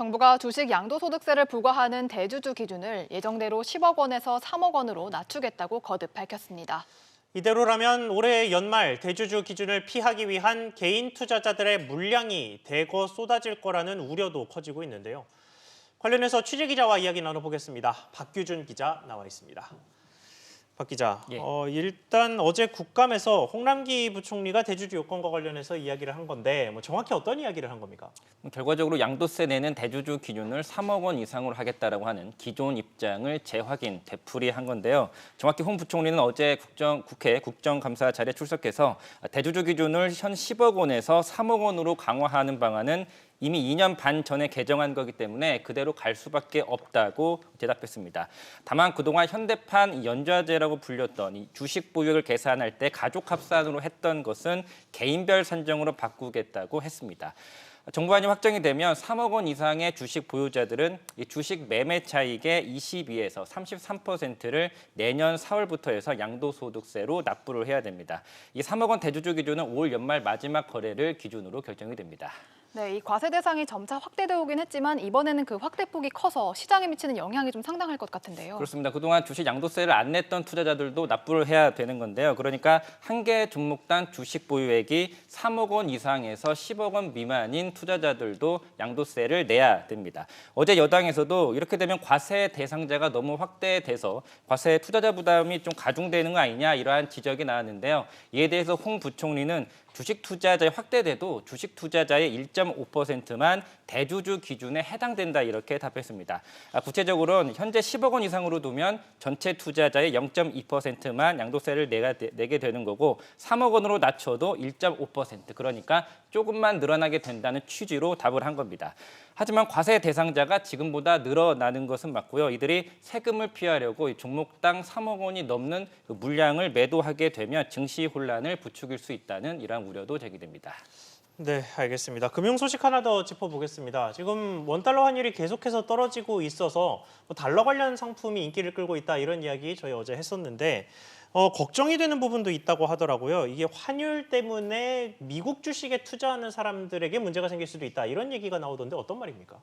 정부가 주식 양도소득세를 부과하는 대주주 기준을 예정대로 10억 원에서 3억 원으로 낮추겠다고 거듭 밝혔습니다. 이대로라면 올해 연말 대주주 기준을 피하기 위한 개인 투자자들의 물량이 대거 쏟아질 거라는 우려도 커지고 있는데요. 관련해서 취재기자와 이야기 나눠보겠습니다. 박규준 기자 나와 있습니다. 박 기자, 예. 일단 어제 국감에서 홍남기 부총리가 대주주 요건과 관련해서 이야기를 한 건데 정확히 어떤 이야기를 한 겁니까? 결과적으로 양도세 내는 대주주 기준을 3억 원 이상으로 하겠다라고 하는 기존 입장을 재확인, 되풀이한 건데요. 정확히 홍 부총리는 어제 국회 국정감사 자리에 출석해서 대주주 기준을 현 10억 원에서 3억 원으로 강화하는 방안은 이미 2년 반 전에 개정한 거기 때문에 그대로 갈 수밖에 없다고 대답했습니다. 다만 그동안 현대판 연좌제라고 불렸던 이 주식 보유액을 계산할 때 가족 합산으로 했던 것은 개인별 산정으로 바꾸겠다고 했습니다. 정부안이 확정이 되면 3억 원 이상의 주식 보유자들은 이 주식 매매 차익의 22에서 33%를 내년 4월부터 해서 양도소득세로 납부를 해야 됩니다. 이 3억 원 대주주 기준은 올 연말 마지막 거래를 기준으로 결정이 됩니다. 네, 이 과세 대상이 점차 확대되오긴 했지만 이번에는 그 확대폭이 커서 시장에 미치는 영향이 좀 상당할 것 같은데요. 그렇습니다. 그동안 주식 양도세를 안 냈던 투자자들도 납부를 해야 되는 건데요. 그러니까 한 개 종목당 주식 보유액이 3억 원 이상에서 10억 원 미만인 투자자들도 양도세를 내야 됩니다. 어제 여당에서도 이렇게 되면 과세 대상자가 너무 확대돼서 과세 투자자 부담이 좀 가중되는 거 아니냐 이러한 지적이 나왔는데요. 이에 대해서 홍 부총리는 주식 투자자에 확대돼도 주식 투자자의 1.5%만 대주주 기준에 해당된다 이렇게 답했습니다. 구체적으로는 현재 10억 원 이상으로 두면 전체 투자자의 0.2%만 양도세를 내게 되는 거고 3억 원으로 낮춰도 1.5% 그러니까 조금만 늘어나게 된다는 취지로 답을 한 겁니다. 하지만 과세 대상자가 지금보다 늘어나는 것은 맞고요. 이들이 세금을 피하려고 종목당 3억 원이 넘는 그 물량을 매도하게 되면 증시 혼란을 부추길 수 있다는 이러한 우려도 제기됩니다. 네, 알겠습니다. 금융 소식 하나 더 짚어보겠습니다. 지금 원달러 환율이 계속해서 떨어지고 있어서 달러 관련 상품이 인기를 끌고 있다 이런 이야기 저희 어제 했었는데 걱정이 되는 부분도 있다고 하더라고요. 이게 환율 때문에 미국 주식에 투자하는 사람들에게 문제가 생길 수도 있다 이런 얘기가 나오던데 어떤 말입니까?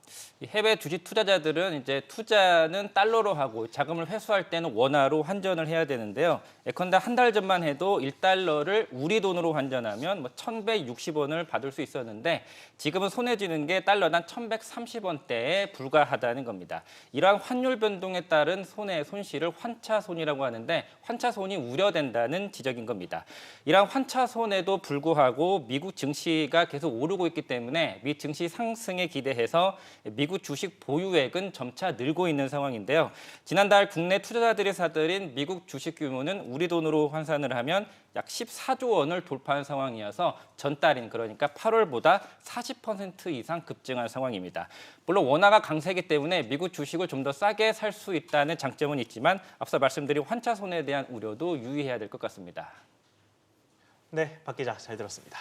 해외 주식 투자자들은 이제 투자는 달러로 하고 자금을 회수할 때는 원화로 환전을 해야 되는데요. 예컨대 한 달 전만 해도 1달러를 우리 돈으로 환전하면 1,160원을 받을 수 있었는데 지금은 손에 쥐는 게 달러당 1,130원대에 불과하다는 겁니다. 이러한 환율 변동에 따른 손실을 환차손이라고 하는데 환차손이 우려된다는 지적인 겁니다. 이러한 환차손에도 불구하고 미국 증시가 계속 오르고 있기 때문에 미 증시 상승에 기대해서 미국 주식 보유액은 점차 늘고 있는 상황인데요. 지난달 국내 투자자들이 사들인 미국 주식 규모는 우리 돈으로 환산을 하면 약 14조 원을 돌파한 상황이어서 전달인 그러니까 8월보다 40% 이상 급증한 상황입니다. 물론 원화가 강세이기 때문에 미국 주식을 좀 더 싸게 살 수 있다는 장점은 있지만 앞서 말씀드린 환차손에 대한 우려도 유의해야 될 것 같습니다. 네, 박 기자 잘 들었습니다.